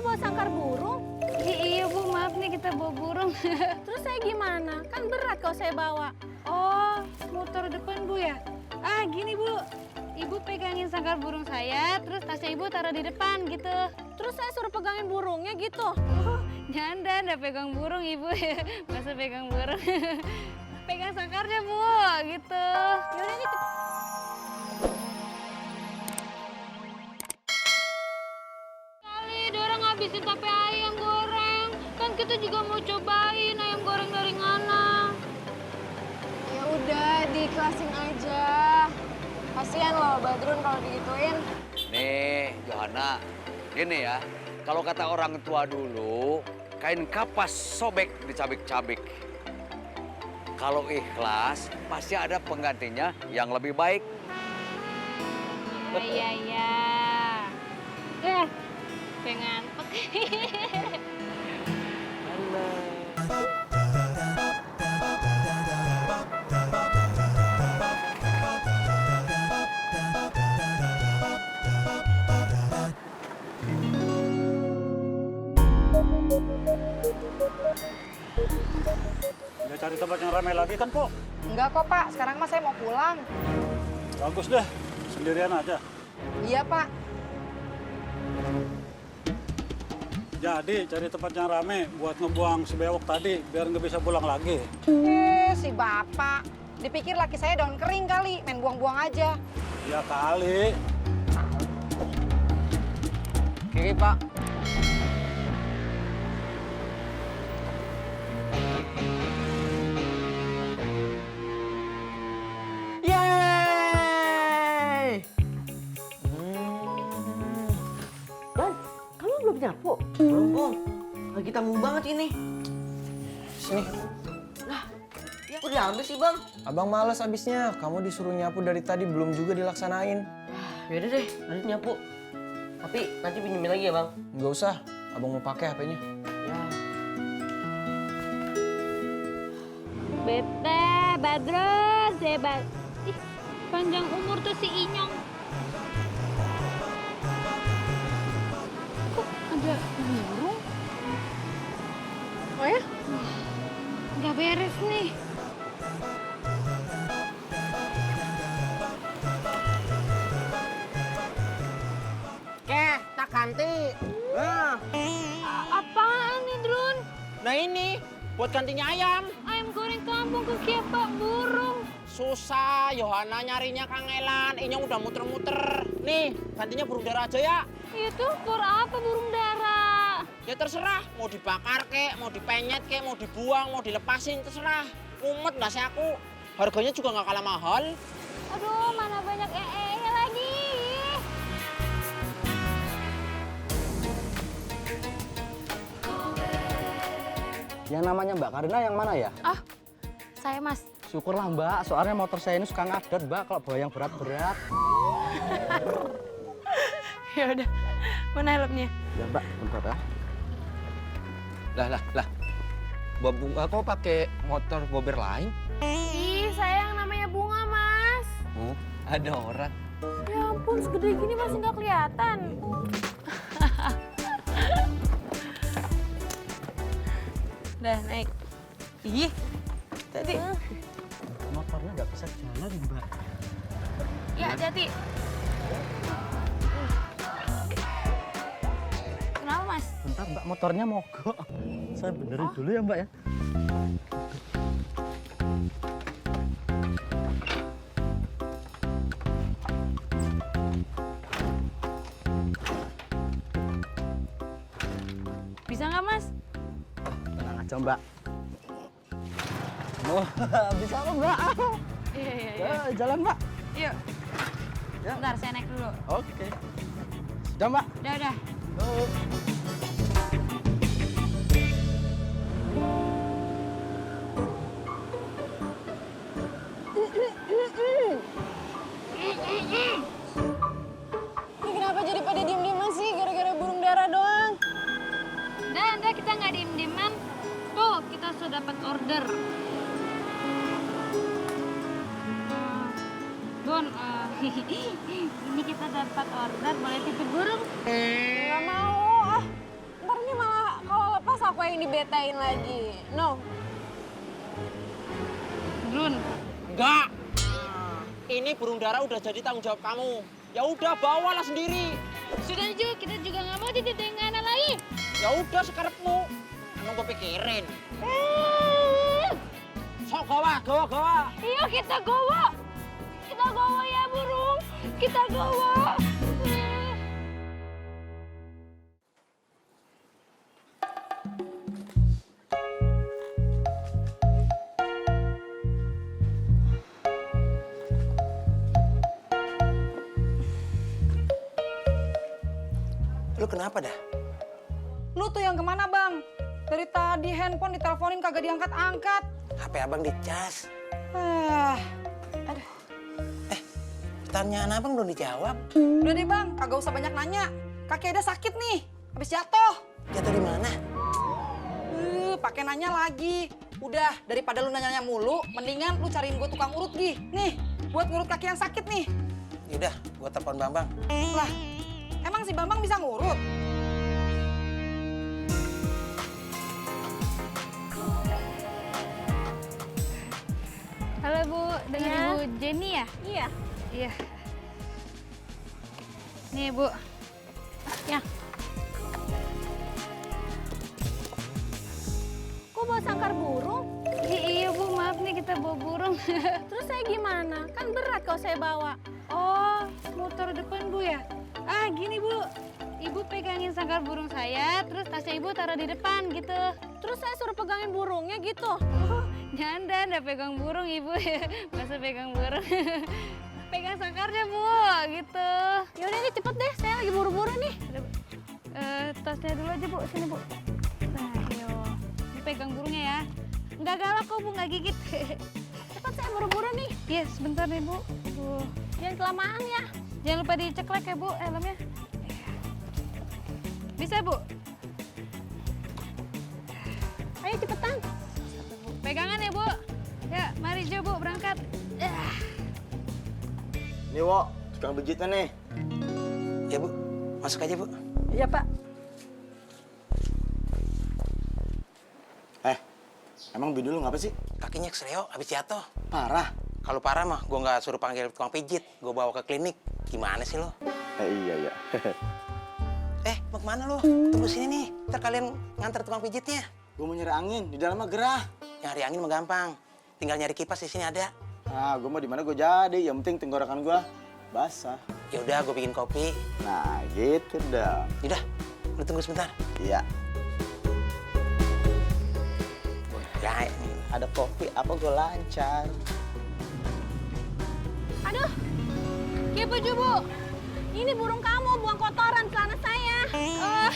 bawa sangkar burung? Iya Bu, maaf nih kita bawa burung. Terus saya gimana? Kan berat kalau saya bawa. Oh, motor depan Bu ya? Ah gini Bu, Ibu pegangin sangkar burung saya, terus tasnya Ibu taruh di depan gitu. Terus saya suruh pegangin burungnya gitu. Oh, jangan pegang burung Ibu. Masa pegang burung? Pegang sangkarnya Bu, gitu. Yaudah nih. Kali dorang ngabisin tape ayam goreng. Kan kita juga mau cobain ayam goreng dari Ngana. Ya udah, diikhlasin aja. Kasihan loh Badrun kalau digituin. Nih, Johanna, gini ya, kalau kata orang tua dulu, kain kapas sobek dicabik-cabik. Kalau ikhlas, pasti ada penggantinya yang lebih baik. Iya. Pengen pakai. Udah cari tempat yang ramai lagi kan, Po? Enggak kok Pak, sekarang mah saya mau pulang. Bagus deh, sendirian aja. Iya Pak. Jadi cari tempat yang rame buat ngebuang si bewok tadi, biar nggak bisa pulang lagi. Si Bapak. Dipikir laki saya daun kering kali, main buang-buang aja. Ya kali. Kiri, Pak. Yeay! Bang, kamu belum nyapu? Belum, Bang. Lagi tanggung banget ini. Sini, Kok diambil sih, Bang? abang males abisnya. Kamu disuruh nyapu dari tadi belum juga dilaksanain. Yaudah deh, lanjut nyapu. Tapi nanti pinjemin lagi ya, Bang? Nggak usah, abang mau pakai HP-nya. Ya. Bete, Badrun, sebat. Ih, panjang umur tuh si Inyong. Kok ada burung? Oh ya? Nggak beres nih. Tak ganti. Nah, Apaan nih, Drun? nah ini buat gantinya ayam. Ayam goreng kampung ke Pak burung. Susah, Yohana nyarinya kangelan. Inyong udah muter-muter. Nih, gantinya burung dara aja ya. Itu for apa burung dara? Ya terserah, mau dibakar kek, mau dipenyet kek, mau dibuang, mau dilepasin, terserah. Mumet nggak sih aku? Harganya juga nggak kalah mahal. Aduh, mana banyak nya lagi. Yang namanya Mbak Karina yang mana ya? Ah, saya Mas. Syukurlah Mbak, soalnya motor saya ini suka ngadat Mbak kalau bawa yang berat-berat. Ya udah. Mana helmnya? Ya Mbak, bentar ya. Lah. Bunga kok pakai motor gober lain? Ih, saya yang namanya Bunga, Mas. Oh, ada orang. Ya ampun, segede gini masih nggak kelihatan. Udah, naik. Ih, tadi. Motornya nggak bisa jalan Mbak. Ya, hati-hati. Kenapa, Mas? Bentar Mbak, motornya mogok. Saya benerin dulu ya Mbak ya. Bisa nggak, Mas? Tenang aja Mbak. Oh, bisa kok Mbak. Iya. Ya, jalan Mbak. Yuk. Ya. Bentar, saya naik dulu. Oke. Sudah Mbak. Udah. Ini kenapa jadi pada diem-dieman sih? Gara-gara burung dara doang. Udah, kita nggak diem-dieman. Tuh, kita sudah dapat order. Bun, ini kita dapat order, boleh titip burung? Nggak mau. Ah, yang dibetain lagi? No. Brun, Enggak. Ini burung dara udah jadi tanggung jawab kamu. Ya udah bawalah sendiri. sudah Ju, kita juga nggak mau dititip dengan anak lain. Ya udah sekarepmu. Emang gue pikirin. Sok gawa. Iya kita gowo. Kita gowo ya burung. Kita gowo. Lu kenapa dah? Lu tuh yang kemana, Bang? Dari tadi handphone diteleponin kagak diangkat-angkat. HP abang dicas. Aduh. Pertanyaan abang belum dijawab. Udah deh, Bang. Kagak usah banyak nanya. Kaki Eda sakit nih. Habis jatuh. Jatuh di mana? Pakai nanya lagi. Udah, daripada lu nanya-nanya mulu, mendingan lu cariin gue tukang urut, Gi. Nih, buat ngurut kaki yang sakit nih. Yaudah, gua telepon Bambang. Lah, emang si Bambang bisa ngurut? Halo Bu, dengan Ya. Ibu Jenny ya? Iya. Iya. Nih Bu. Ya. Kok bawa sangkar burung? Iya Bu, maaf nih kita bawa burung. Terus saya gimana? Kan berat kalau saya bawa. Oh, motor depan Bu ya? Ah gini Bu, Ibu pegangin sangkar burung saya, terus tasnya Ibu taruh di depan gitu. Terus saya suruh pegangin burungnya gitu. Oh, nyanda, nggak pegang burung Ibu. Masa pegang burung? Pegang sangkarnya Bu, gitu. Yaudah nih cepet deh, saya lagi buru-buru nih. Tasnya dulu aja Bu, sini Bu. Nah, ayo. Ini pegang burungnya ya. Nggak galak kok Bu, nggak gigit. Cepet saya buru-buru nih. Iya, sebentar nih Bu. Tuh. Jangan kelamaan ya. Jangan lupa diceklek ya Bu, helmnya. Bisa Bu? Ayo cepetan. Pegangan ya Bu. Ya, mari Jo Bu, berangkat. Nih, Wo, tukang pijitnya nih. Ya Bu, masuk aja Bu. Iya, Pak. Emang bini lu ngapa sih? Kakinya kesleo, habis jatuh. Parah. Kalau parah mah, gua nggak suruh panggil tukang pijit. Gua bawa ke klinik. Gimana sih lo? Iya. Mau kemana lo? Tunggu sini nih. Ntar kalian nganter tukang pijitnya. Gue mau nyari angin, di dalam mah gerah. Nyari angin mah gampang. Tinggal nyari kipas di sini ada. Nah, gue mau di mana gue jadi. Yang penting tenggorokan gue basah. Ya udah, gue bikin kopi. Nah, gitu dong. Yaudah, lu tunggu sebentar. Iya. Ya, Ada kopi apa gue lancar. Aduh, kepo Jo Bu. Ini burung kamu buang kotoran celana saya. Oh,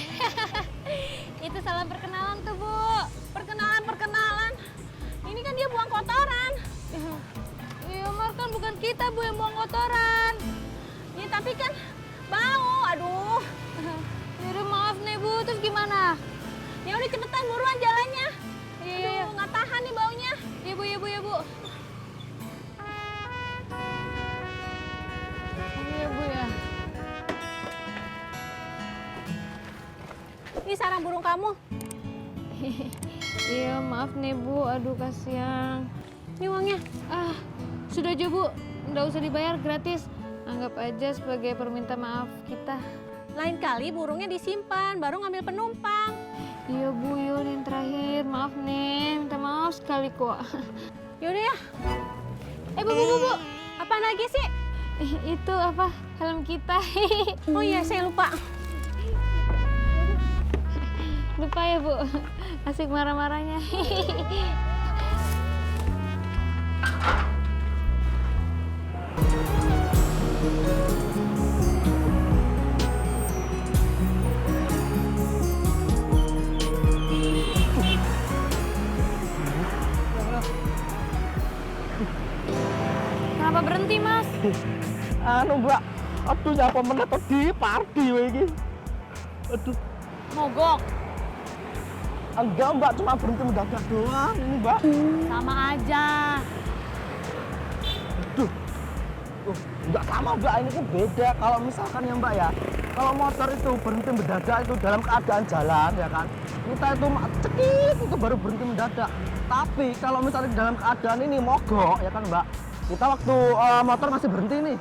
itu salam perkenalan tuh Bu. Perkenalan. Ini kan dia buang kotoran. Iya, Mar kan bukan kita Bu yang buang kotoran. Ya tapi kan bau, aduh. Yaudah maaf nih Bu, terus gimana? Ya udah cepetan buruan jalannya. Iya. Aduh, nggak tahan nih baunya. Iya Bu. Iya Bu ya. Ini sarang burung kamu. Iya, maaf nih Bu, aduh kasihan. Ini uangnya. Ah, sudah aja Bu, nggak usah dibayar, gratis. Anggap aja sebagai perminta maaf kita. Lain kali burungnya disimpan, baru ngambil penumpang. Iya Bu, Yul yang terakhir, maaf nih, minta maaf sekali kok. Yaudah ya. Bu. Apaan lagi sih? Itu apa, helm kita. Oh iya, saya lupa. Lupa ya Bu, asik marah-marahnya. Kenapa berhenti Mas? Anu mbak, aduh nyapa meneh tadi pardi wae iki. Aduh, Mogok. enggak mbak, cuma berhenti mendadak doang ini mbak. Sama aja. Enggak sama mbak, ini kan beda. Kalau misalkan ya mbak ya, kalau motor itu berhenti mendadak itu dalam keadaan jalan ya kan, kita itu cekik itu baru berhenti mendadak. Tapi kalau misalnya dalam keadaan ini mogok ya kan mbak, kita waktu motor masih berhenti nih,